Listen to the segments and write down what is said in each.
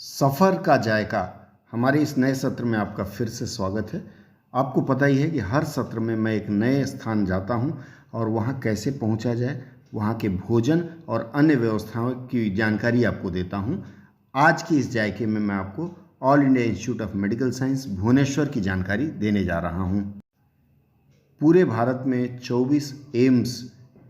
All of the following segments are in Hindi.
सफ़र का जायका हमारे इस नए सत्र में आपका फिर से स्वागत है। आपको पता ही है कि हर सत्र में मैं एक नए स्थान जाता हूं और वहां कैसे पहुंचा जाए, वहां के भोजन और अन्य व्यवस्थाओं की जानकारी आपको देता हूं। आज के इस जायके में मैं आपको All India Institute of Medical Science Bhubaneswar की जानकारी देने जा रहा हूं। पूरे भारत में 24 एम्स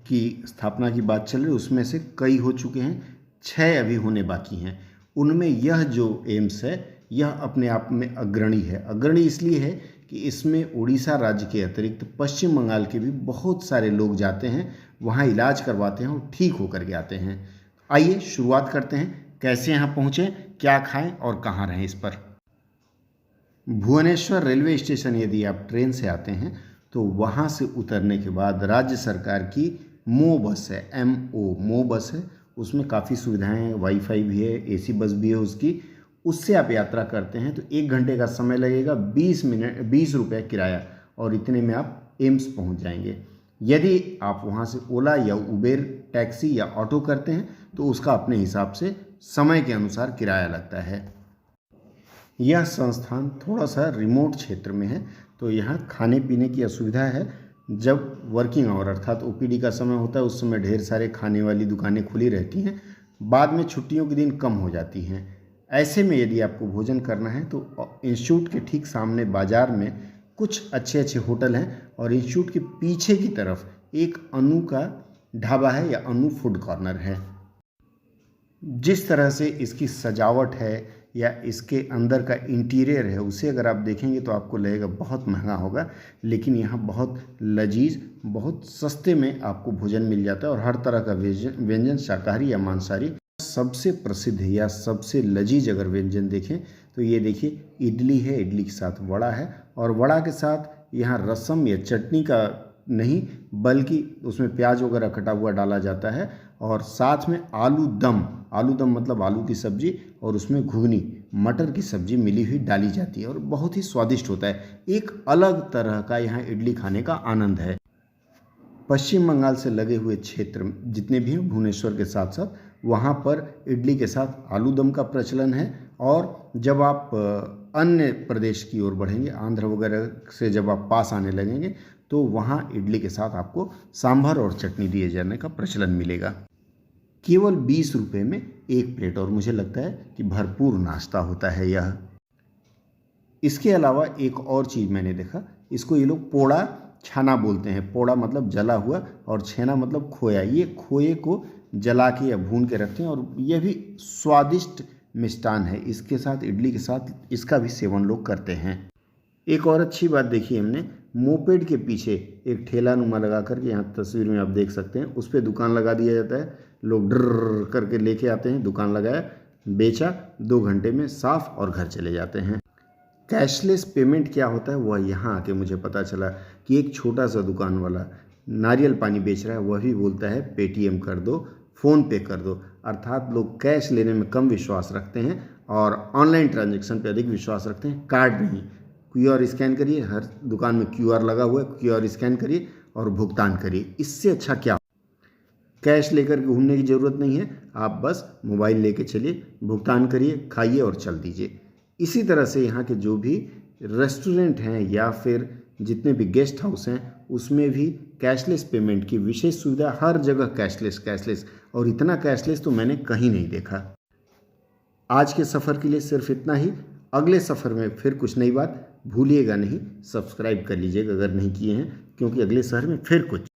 की स्थापना की बात चल रही है, उसमें से कई हो चुके हैं, 6 अभी होने बाकी हैं। उनमें यह जो एम्स है यह अपने आप में अग्रणी है। अग्रणी इसलिए है कि इसमें उड़ीसा राज्य के अतिरिक्त पश्चिम बंगाल के भी बहुत सारे लोग जाते हैं, वहाँ इलाज करवाते हैं और ठीक होकर के आते हैं। आइए शुरुआत करते हैं, कैसे यहाँ पहुँचें, क्या खाएं और कहाँ रहें। इस पर भुवनेश्वर रेलवे स्टेशन यदि आप ट्रेन से आते हैं तो वहाँ से उतरने के बाद राज्य सरकार की मो बस है, मो बस है, उसमें काफ़ी सुविधाएं हैं, वाईफाई भी है, एसी बस भी है उसकी। उससे आप यात्रा करते हैं तो 1 घंटे का समय लगेगा, 20 रुपये किराया, और इतने में आप एम्स पहुंच जाएंगे। यदि आप वहां से ओला या उबेर टैक्सी या ऑटो करते हैं तो उसका अपने हिसाब से समय के अनुसार किराया लगता है। यह संस्थान थोड़ा सा रिमोट क्षेत्र में है तो यहाँ खाने पीने की असुविधा है। जब वर्किंग आवर अर्थात ओपीडी का समय होता है उस समय ढेर सारे खाने वाली दुकानें खुली रहती हैं, बाद में छुट्टियों के दिन कम हो जाती हैं। ऐसे में यदि आपको भोजन करना है तो इंस्टीट्यूट के ठीक सामने बाज़ार में कुछ अच्छे अच्छे होटल हैं और इंस्टीट्यूट के पीछे की तरफ एक अनु का ढाबा है या अनु फूड कॉर्नर है। जिस तरह से इसकी सजावट है या इसके अंदर का इंटीरियर है उसे अगर आप देखेंगे तो आपको लगेगा बहुत महंगा होगा, लेकिन यहाँ बहुत लजीज, बहुत सस्ते में आपको भोजन मिल जाता है और हर तरह का व्यंजन शाकाहारी या मांसाहारी। सबसे प्रसिद्ध या सबसे लजीज अगर व्यंजन देखें तो ये देखिए, इडली है, इडली के साथ वड़ा है और वड़ा के साथ यहाँ रसम या चटनी का नहीं बल्कि उसमें प्याज वगैरह कटा हुआ डाला जाता है और साथ में आलू दम मतलब आलू की सब्जी और उसमें घुगनी मटर की सब्जी मिली हुई डाली जाती है और बहुत ही स्वादिष्ट होता है। एक अलग तरह का यहाँ इडली खाने का आनंद है। पश्चिम बंगाल से लगे हुए क्षेत्र जितने भी हैं भुवनेश्वर के साथ साथ वहाँ पर इडली के साथ आलू दम का प्रचलन है। और जब आप अन्य प्रदेश की ओर बढ़ेंगे, आंध्र वगैरह से जब आप पास आने लगेंगे तो वहाँ इडली के साथ आपको सांभर और चटनी दिए जाने का प्रचलन मिलेगा। केवल 20 रुपये में एक प्लेट, और मुझे लगता है कि भरपूर नाश्ता होता है यह। इसके अलावा एक और चीज़ मैंने देखा, इसको ये लोग पोड़ा छाना बोलते हैं। पोड़ा मतलब जला हुआ और छेना मतलब खोया। ये खोए को जला के या भून के रखते हैं और यह भी स्वादिष्ट मिष्टान है। इसके साथ इडली के साथ इसका भी सेवन लोग करते हैं। एक और अच्छी बात देखी हमने, मोपेड के पीछे एक ठेला नुमा लगा करके, यहाँ तस्वीर में आप देख सकते हैं, उस पर दुकान लगा दिया जाता है। लोग डर करके लेके आते हैं, दुकान लगाया, बेचा, 2 घंटे में साफ और घर चले जाते हैं। कैशलेस पेमेंट क्या होता है वह यहाँ आके मुझे पता चला कि एक छोटा सा दुकान वाला नारियल पानी बेच रहा है, वह भी बोलता है पेटीएम कर दो, फ़ोन पे कर दो। अर्थात लोग कैश लेने में कम विश्वास रखते हैं और ऑनलाइन ट्रांजैक्शन पे अधिक विश्वास रखते हैं, कार्ड नहीं। क्यूआर स्कैन करिए, हर दुकान में क्यूआर लगा हुआ है, क्यूआर स्कैन करिए और भुगतान करिए। इससे अच्छा क्या, कैश लेकर के घूमने की ज़रूरत नहीं है, आप बस मोबाइल लेके चलिए, भुगतान करिए, खाइए और चल दीजिए। इसी तरह से यहाँ के जो भी रेस्टोरेंट हैं या फिर जितने भी गेस्ट हाउस हैं उसमें भी कैशलेस पेमेंट की विशेष सुविधा, हर जगह कैशलेस, और इतना कैशलेस तो मैंने कहीं नहीं देखा। आज के सफ़र के लिए सिर्फ इतना ही। अगले सफ़र में फिर कुछ नई बात, भूलिएगा नहीं, सब्सक्राइब कर लीजिएगा अगर नहीं किए हैं, क्योंकि अगले शहर में फिर कुछ